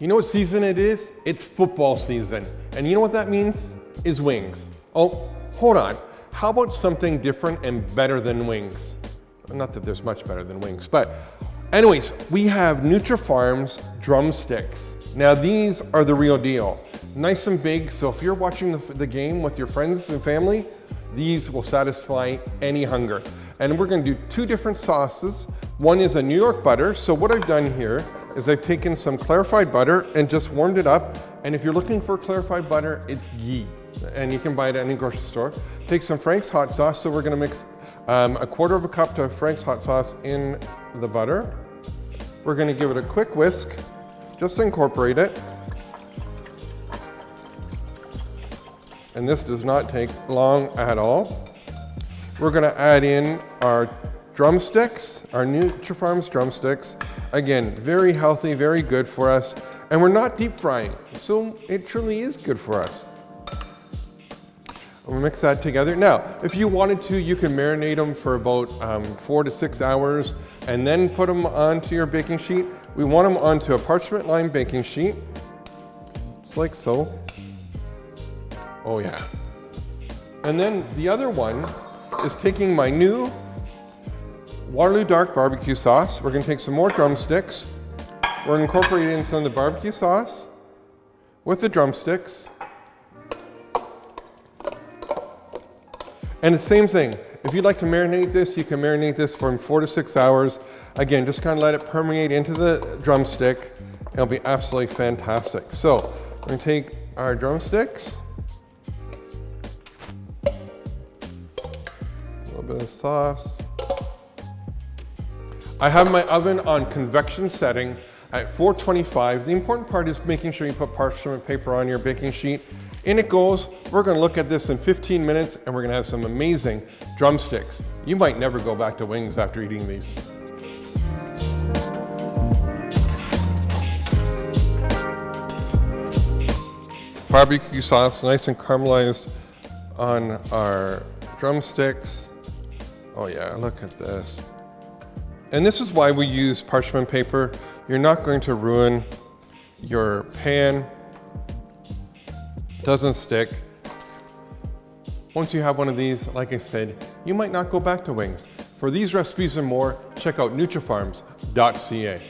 You know what season it is? It's football season. And you know what that means? Is wings. Oh, hold on. How about something different and better than wings? Not that there's much better than wings, but anyways, we have Nutrafarms drumsticks. Now these are the real deal. Nice and big, so if you're watching the game with your friends and family, these will satisfy any hunger. And we're gonna do two different sauces. One is a New York butter. So what I've done here is I've taken some clarified butter and just warmed it up. And if you're looking for clarified butter, it's ghee. And you can buy it at any grocery store. Take some Frank's hot sauce. So we're gonna mix a quarter of a cup to Frank's hot sauce in the butter. We're gonna give it a quick whisk, just to incorporate it. And this does not take long at all. We're gonna add in our drumsticks, our Nutrafarms drumsticks. Again, very healthy, very good for us. And we're not deep frying, so it truly is good for us. We'll mix that together. Now, if you wanted to, you can marinate them for about 4 to 6 hours and then put them onto your baking sheet. We want them onto a parchment lined baking sheet, just like so. Oh yeah. And then the other one is taking my new Waterloo Dark BBQ sauce. We're gonna take some more drumsticks. We're incorporating some of the barbecue sauce with the drumsticks. And the same thing, if you'd like to marinate this, you can marinate this from 4 to 6 hours. Again, just kind of let it permeate into the drumstick. It'll be absolutely fantastic. So, we're gonna take our drumsticks, a little bit of sauce. I have my oven on convection setting at 425. The important part is making sure you put parchment paper on your baking sheet. In it goes. We're gonna look at this in 15 minutes and we're gonna have some amazing drumsticks. You might never go back to wings after eating these. Barbecue sauce, nice and caramelized on our drumsticks. Oh yeah, look at this. And this is why we use parchment paper. You're not going to ruin your pan. Doesn't stick. Once you have one of these, like I said, you might not go back to wings. For these recipes and more, check out Nutrafarms.ca.